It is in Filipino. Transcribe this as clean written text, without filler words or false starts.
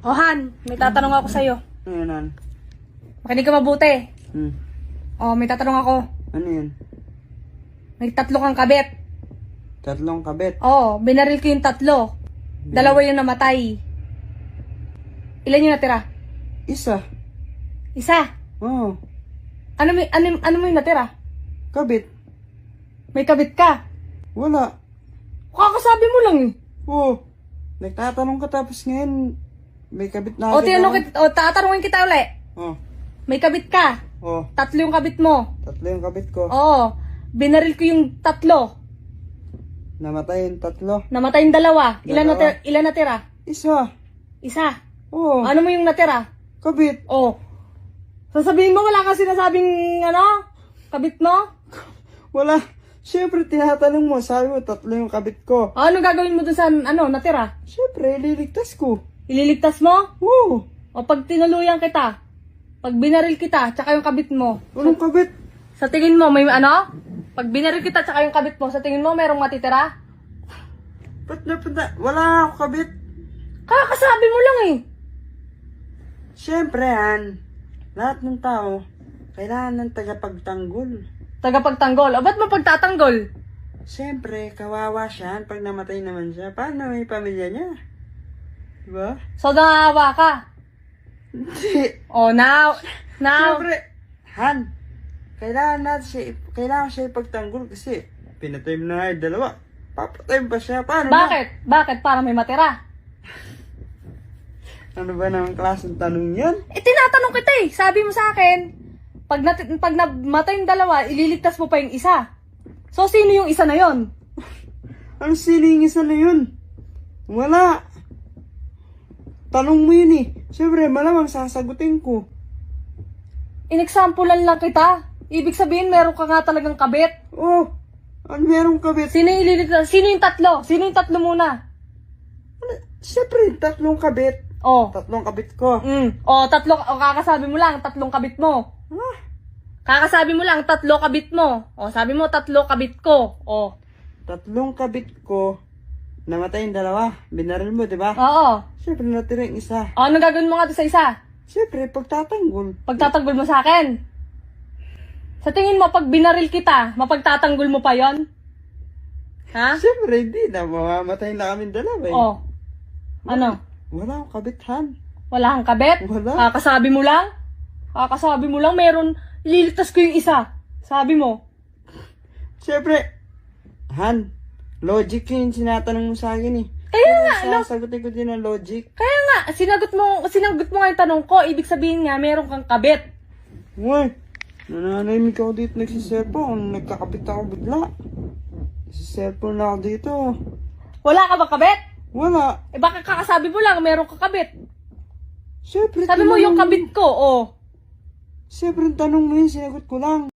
O Han, may tatanong ako sa'yo. Ano yan, Han? Makinig ka mabuti. Hmm. O, may tatanong ako. Ano yan? May 3 kang kabit. 3 kabit. O, binaril ko yung 3. 2 yung namatay. Ilan yung natira? Isa. Isa. Oo. Ano mo yung natira? Kabit. May kabit ka. Wala. Kakasabi mo lang eh. Oo. Nagtatanong ka tapos ngayon may kabit na O, agad ako. tatanungin kita uli. Oo. May kabit ka. Oo. 3 yung kabit mo. 3 yung kabit ko. Oo. Binaril ko yung 3. Namatay yung 3. Namatay yung 2. Dalawa. Ilan natira? Isa. Isa. Oo. Ano mo yung natira? Kabit. Oh. Sasabihin mo wala kang sinasabing kabit mo? Wala. Siyempre, tinatanong mo. Sabi mo, 3 yung kabit ko. Ano gagawin mo dun sa natira? Siyempre, liligtas ko. Ililigtas mo? Oo. O pag tinuluyan kita? Pag binaril kita, tsaka yung kabit mo? Walang kabit. Sa tingin mo, may Pag binaril kita, tsaka yung kabit mo, sa tingin mo, merong matitira? Ba't wala ako kabit. Kakasabi mo lang eh. Siyempre, Han. Lahat ng tao, kailangan ng tagapagtanggol. Tagapagtanggol. O ba't mo pagtatanggol? Siyempre, kawawa siya pag namatay naman siya. Paano may pamilya niya? Diba? So, naawa ka? Hindi. O, now. Siyempre, Han, kailangan siya ipagtanggol kasi pinatay mo na yung 2. Papatay pa siya. Paano Bakit? Bakit? Para may matira. Ano ba naman klaseng tanong yan? Tinatanong kita eh. Sabi mo sa akin, pag namatay yung 2, ililigtas mo pa yung isa. So, sino yung isa na yon? Ano siling isa na yun? Wala. Tanong mo yun eh. Siyempre, malamang sasagutin ko. In-examplean lang kita. Ibig sabihin, meron ka nga talagang kabit. Oh, ano merong kabit? Sino yung ililigtas? Sino yung 3? Sino yung 3 muna? Siyempre, 3 kabit. Oh. 3 kabit ko. O, 3. O, kakasabi mo lang, 3 kabit mo. Ah, Kakasabi mo lang, 3 kabit mo. O, sabi mo, 3 kabit ko. O. 3 kabit ko. Namatay yung 2. Binaril mo, di ba? Oo. Siyempre, natira yung isa. O, ano gagawin mo nga doon sa isa? Siyempre, pagtatanggol. Pagtatanggol mo sa akin. Sa tingin mo, pag binaril kita, mapagtatanggol mo pa yon? Ha? Siyempre, hindi na. Mamamatay na kami 2 eh. O. Ano? Wala akong kabit, Han. Wala kang kabit? Wala. Kakasabi mo lang? Kakasabi mo lang, meron, ililigtas ko yung isa. Sabi mo. Siyempre, Han, logic yung sinatanong mo sa akin eh. Kaya nga, sasagutin ko din ang logic. Kaya nga, sinagot mo nga yung tanong ko, ibig sabihin nga, meron kang kabit. Uy, nananahimik ako dito nagsiselfon. Nagkakabit ako bigla. Nagsiselfon na ako dito. Wala ka ba kabit? Wala. Baka kakasabi mo lang, meron ka kabit. Siyempre, Sabi mo yung kabit ko, Siyempre, tanong mo yun, sinagot ko lang.